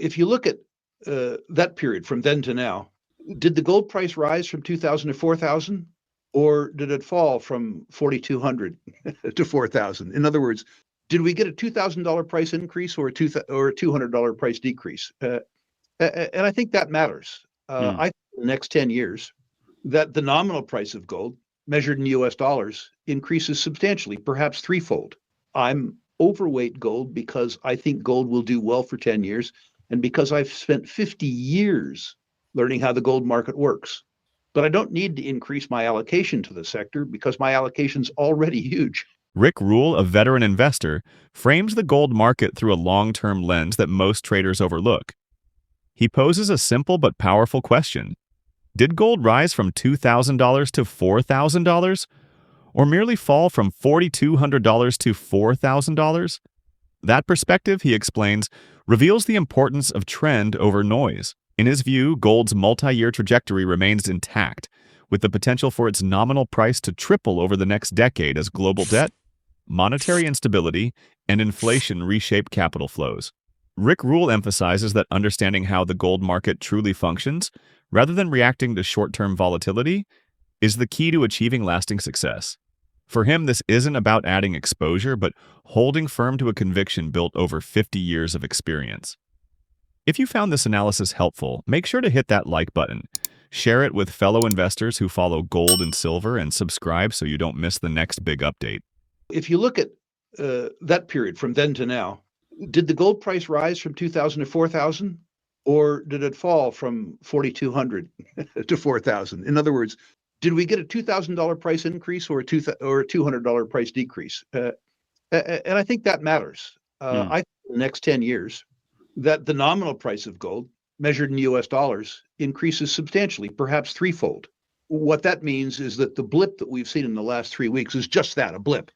If you look at that period from then to now, did the gold price rise from 2000 to 4000, or did it fall from 4200 to 4000? In other words, did we get a $2,000 price increase or a $200 price decrease? And I think that matters. Mm. I think in the next 10 years that the nominal price of gold measured in US dollars increases substantially, perhaps threefold. I'm overweight gold because I think gold will do well for 10 years and because I've spent 50 years learning how the gold market works. But I don't need to increase my allocation to the sector because my allocation's already huge. Rickrule, a veteran investor, frames the gold market through a long-term lens that most traders overlook. He poses a simple but powerful question. Did gold rise from $2,000 to $4,000? Or merely fall from $4,200 to $4,000? That perspective, he explains, reveals the importance of trend over noise. In his view, gold's multi-year trajectory remains intact, with the potential for its nominal price to triple over the next decade as global debt, monetary instability, and inflation reshape capital flows. Rickrule emphasizes that understanding how the gold market truly functions, rather than reacting to short-term volatility, is the key to achieving lasting success. For him, this isn't about adding exposure, but holding firm to a conviction built over 50 years of experience. If you found this analysis helpful, make sure to hit that like button, share it with fellow investors who follow gold and silver, and subscribe so you don't miss the next big update. If you look at that period from then to now, did the gold price rise from 2000 to 4000, or did it fall from 4200 to 4000? In other words, did we get a $2,000 price increase or a $200 price decrease? And I think that matters. I think in the next 10 years that the nominal price of gold measured in US dollars increases substantially, perhaps threefold. What that means is that the blip that we've seen in the last 3 weeks is just that, a blip.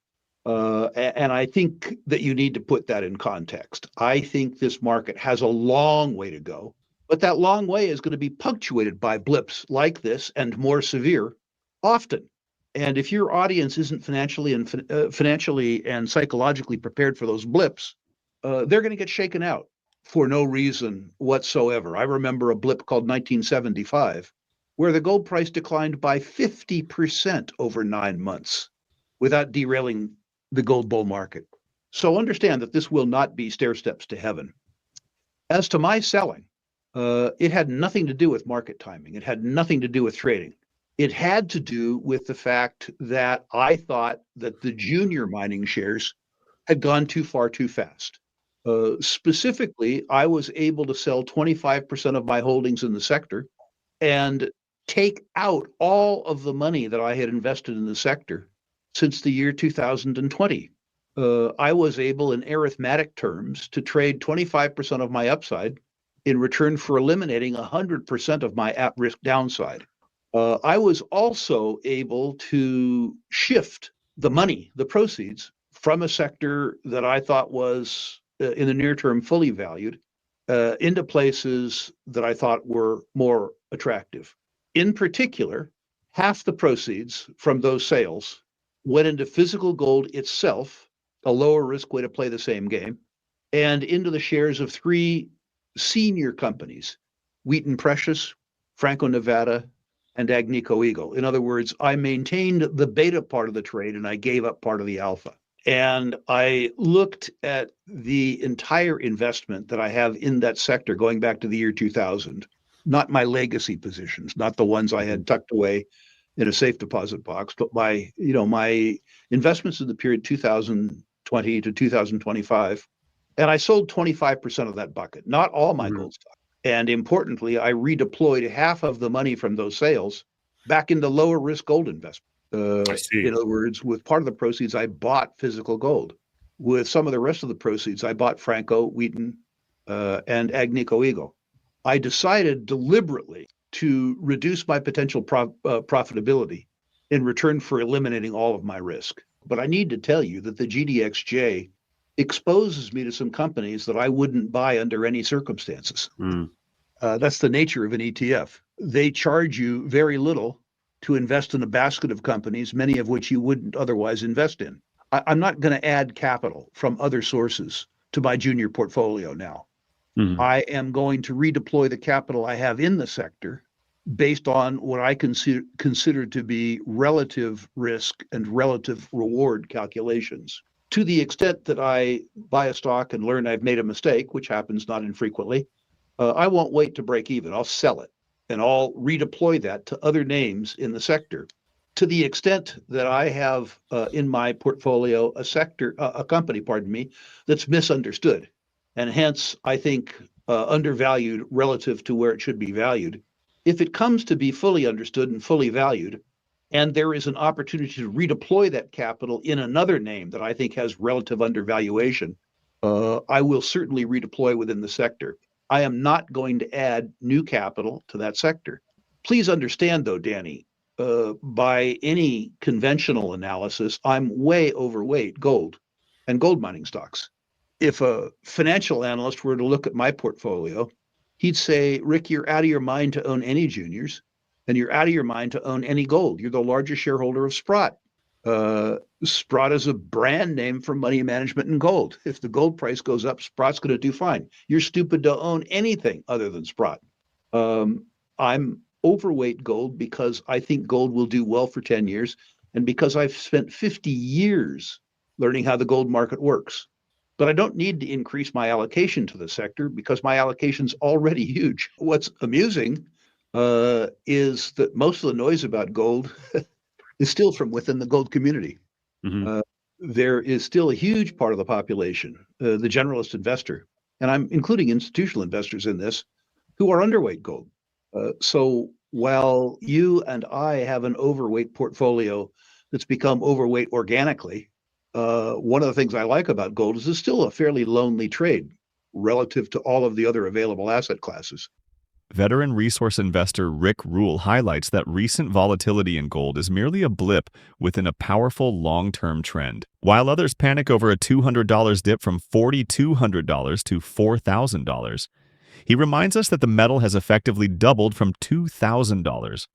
And I think that you need to put that in context. I think this market has a long way to go, but that long way is going to be punctuated by blips like this and more severe often. And if your audience isn't financially and psychologically prepared for those blips, they're going to get shaken out for no reason whatsoever. I remember a blip called 1975, where the gold price declined by 50% over 9 months without derailing the gold bull market. So understand that this will not be stair steps to heaven. As to my selling, it had nothing to do with market timing. It had nothing to do with trading. It had to do with the fact that I thought that the junior mining shares had gone too far too fast. Specifically, I was able to sell 25% of my holdings in the sector and take out all of the money that I had invested in the sector since the year 2020. I was able, in arithmetic terms, to trade 25% of my upside in return for eliminating 100% of my at-risk downside. I was also able to shift the money, the proceeds, from a sector that I thought was, in the near term, fully valued, into places that I thought were more attractive. In particular, half the proceeds from those sales went into physical gold itself, a lower risk way to play the same game, and into the shares of 3 senior companies, Wheaton Precious, Franco-Nevada, and Agnico Eagle. In other words, I maintained the beta part of the trade and I gave up part of the alpha. And I looked at the entire investment that I have in that sector going back to the year 2000, not my legacy positions, not the ones I had tucked away in a safe deposit box, but my investments in the period 2020 to 2025. And I sold 25% of that bucket, not all my gold stock. And importantly, I redeployed half of the money from those sales back into lower risk gold investment. I see. In other words, with part of the proceeds, I bought physical gold. With some of the rest of the proceeds, I bought Franco, Wheaton, and Agnico Eagle. I decided deliberately to reduce my potential profitability in return for eliminating all of my risk. But I need to tell you that the GDXJ exposes me to some companies that I wouldn't buy under any circumstances. That's the nature of an ETF. They charge you very little to invest in a basket of companies, many of which you wouldn't otherwise invest in. I'm not going to add capital from other sources to my junior portfolio now. Mhm. I am going to redeploy the capital I have in the sector based on what I consider to be relative risk and relative reward calculations. To the extent that I buy a stock and learn I've made a mistake, which happens not infrequently, I won't wait to break even. I'll sell it and I'll redeploy that to other names in the sector. To the extent that I have in my portfolio a company, pardon me, that's misunderstood, and hence I think undervalued relative to where it should be valued. If it comes to be fully understood and fully valued, and there is an opportunity to redeploy that capital in another name that I think has relative undervaluation, I will certainly redeploy within the sector. I am not going to add new capital to that sector. Please understand, though, Danny, by any conventional analysis, I'm way overweight gold and gold mining stocks. If a financial analyst were to look at my portfolio, he'd say, Rick, you're out of your mind to own any juniors, and you're out of your mind to own any gold. You're the largest shareholder of Sprott. Sprott is a brand name for money management and gold. If the gold price goes up, Sprott's going to do fine. You're stupid to own anything other than Sprott. I'm overweight gold because I think gold will do well for 10 years and because I've spent 50 years learning how the gold market works. But I don't need to increase my allocation to the sector because my allocation's already huge. What's amusing is that most of the noise about gold is still from within the gold community. Mhm. There is still a huge part of the population, the generalist investor, and I'm including institutional investors in this, who are underweight gold. So while you and I have an overweight portfolio that's become overweight organically, one of the things I like about gold is it's still a fairly lonely trade relative to all of the other available asset classes. Veteran resource investor Rickrule highlights that recent volatility in gold is merely a blip within a powerful long-term trend. While others panic over a $200 dip from $4,200 to $4,000, he reminds us that the metal has effectively doubled from $2,000,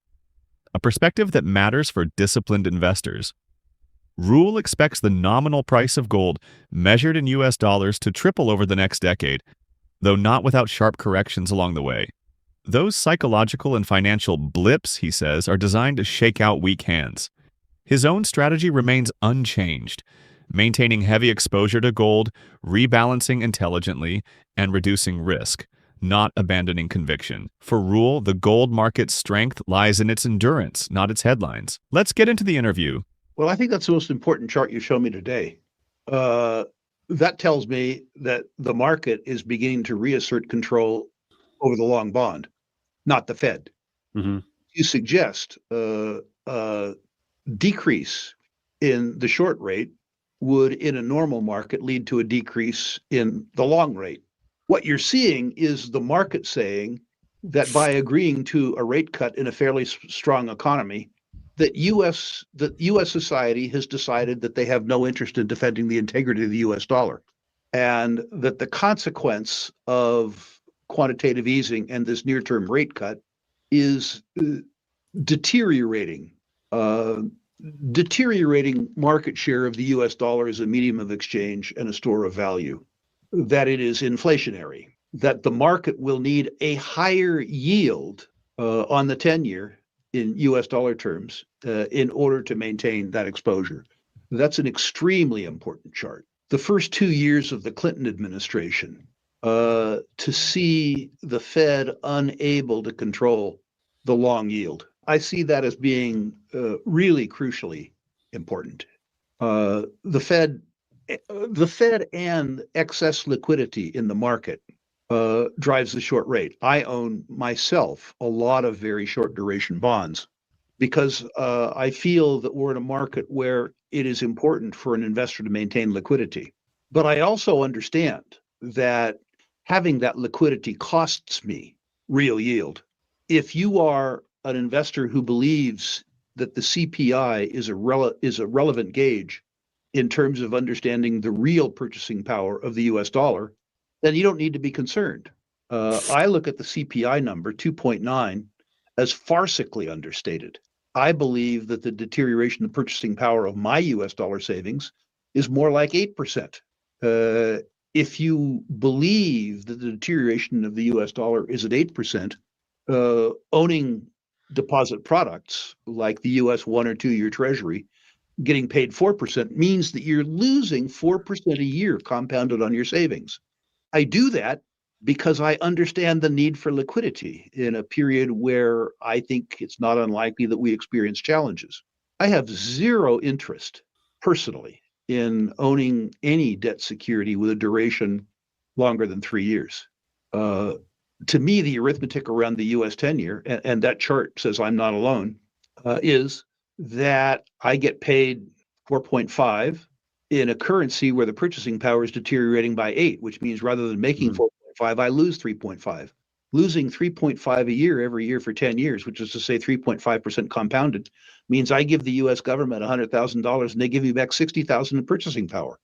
a perspective that matters for disciplined investors. Rule expects the nominal price of gold, measured in US dollars, to triple over the next decade, though not without sharp corrections along the way. Those psychological and financial blips, he says, are designed to shake out weak hands. His own strategy remains unchanged, maintaining heavy exposure to gold, rebalancing intelligently, and reducing risk, not abandoning conviction. For Rule, the gold market's strength lies in its endurance, not its headlines. Let's get into the interview. Well, I think that's the most important chart you show me today. That tells me that the market is beginning to reassert control over the long bond, not the Fed. Mhm. You suggest decrease in the short rate would, in a normal market, lead to a decrease in the long rate. What you're seeing is the market saying that by agreeing to a rate cut in a fairly strong economy, that U.S. society has decided that they have no interest in defending the integrity of the U.S. dollar, and that the consequence of quantitative easing and this near-term rate cut is deteriorating uh, deteriorating market share of the US dollar as a medium of exchange and a store of value, that it is inflationary, that the market will need a higher yield on the 10-year in US dollar terms in order to maintain that exposure. That's an extremely important chart. The first 2 years of the Clinton administration, to see the Fed unable to control the long yield, I see that as being really crucially important. The Fed and excess liquidity in the market drives the short rate. I own myself a lot of very short duration bonds because I feel that we're in a market where it is important for an investor to maintain liquidity. But I also understand that having that liquidity costs me real yield. If you are an investor who believes that the CPI is a relevant gauge in terms of understanding the real purchasing power of the US dollar, then you don't need to be concerned. I look at the CPI number, 2.9, as farcically understated. I believe that the deterioration of purchasing power of my US dollar savings is more like 8%. if you believe that the deterioration of the US dollar is at 8%, owning deposit products like the US 1 or 2 year Treasury getting paid 4% means that you're losing 4% a year compounded on your savings. I do that because I understand the need for liquidity in a period where I think it's not unlikely that we experience challenges. I have zero interest personally in owning any debt security with a duration longer than 3 years. Uh, to me, the arithmetic around the US 10 year, and that chart says I'm not alone, is that I get paid 4.5 in a currency where the purchasing power is deteriorating by 8, which means rather than making 4.5, I lose 3.5. Losing 3.5 a year every year for 10 years, which is to say 3.5% compounded, means I give the US government $100,000 and they give me back 60,000 in purchasing power.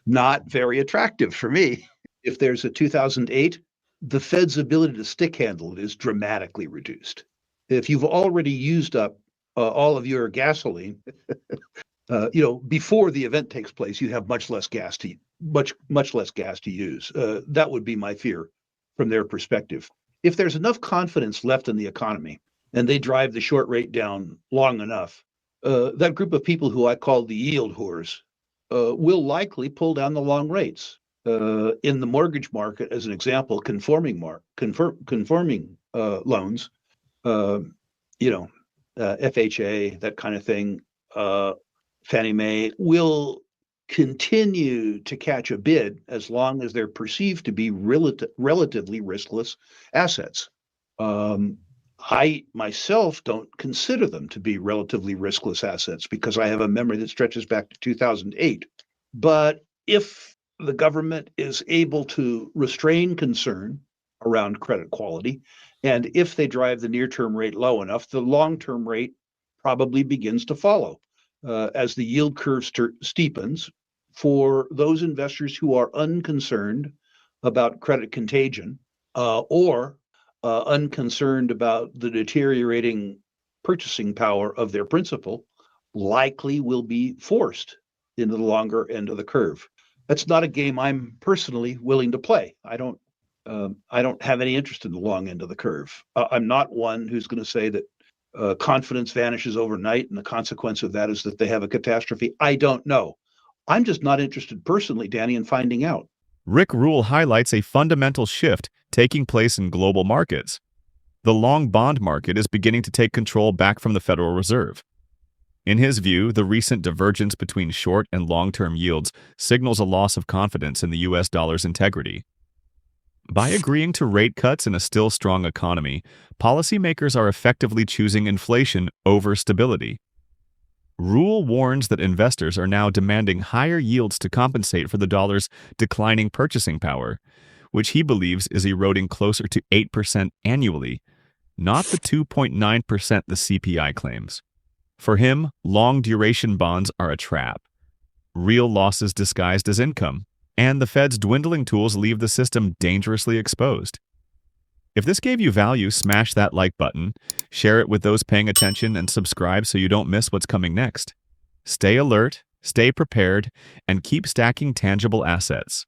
Not very attractive for me. If there's a 2008, the Fed's ability to stick handle it is dramatically reduced. If you've already used up all of your gasoline, before the event takes place, you have much less gas to use. That would be my fear from their perspective. If there's enough confidence left in the economy and they drive the short rate down long enough, that group of people who I call the yield whores will likely pull down the long rates. In the mortgage market, as an example, conforming loans, FHA, that kind of thing, Fannie Mae will continue to catch a bid as long as they're perceived to be relatively riskless assets. I myself don't consider them to be relatively riskless assets because I have a memory that stretches back to 2008. But if the government is able to restrain concern around credit quality, and if they drive the near-term rate low enough, the long-term rate probably begins to follow as the yield curve steepens. For those investors who are unconcerned about credit contagion or unconcerned about the deteriorating purchasing power of their principal, likely will be forced into the longer end of the curve. That's not a game I'm personally willing to play. I don't have any interest in the long end of the curve. I'm not one who's going to say that confidence vanishes overnight and the consequence of that is that they have a catastrophe. I don't know. I'm just not interested personally, Danny, in finding out. Rickrule highlights a fundamental shift taking place in global markets. The long bond market is beginning to take control back from the Federal Reserve. In his view, the recent divergence between short and long-term yields signals a loss of confidence in the US dollar's integrity. By agreeing to rate cuts in a still strong economy, policymakers are effectively choosing inflation over stability. Rule warns that investors are now demanding higher yields to compensate for the dollar's declining purchasing power, which he believes is eroding closer to 8% annually, not the 2.9% the CPI claims. For him, long-duration bonds are a trap. Real losses disguised as income, and the Fed's dwindling tools leave the system dangerously exposed. If this gave you value, smash that like button, share it with those paying attention, and subscribe so you don't miss what's coming next. Stay alert, stay prepared, and keep stacking tangible assets.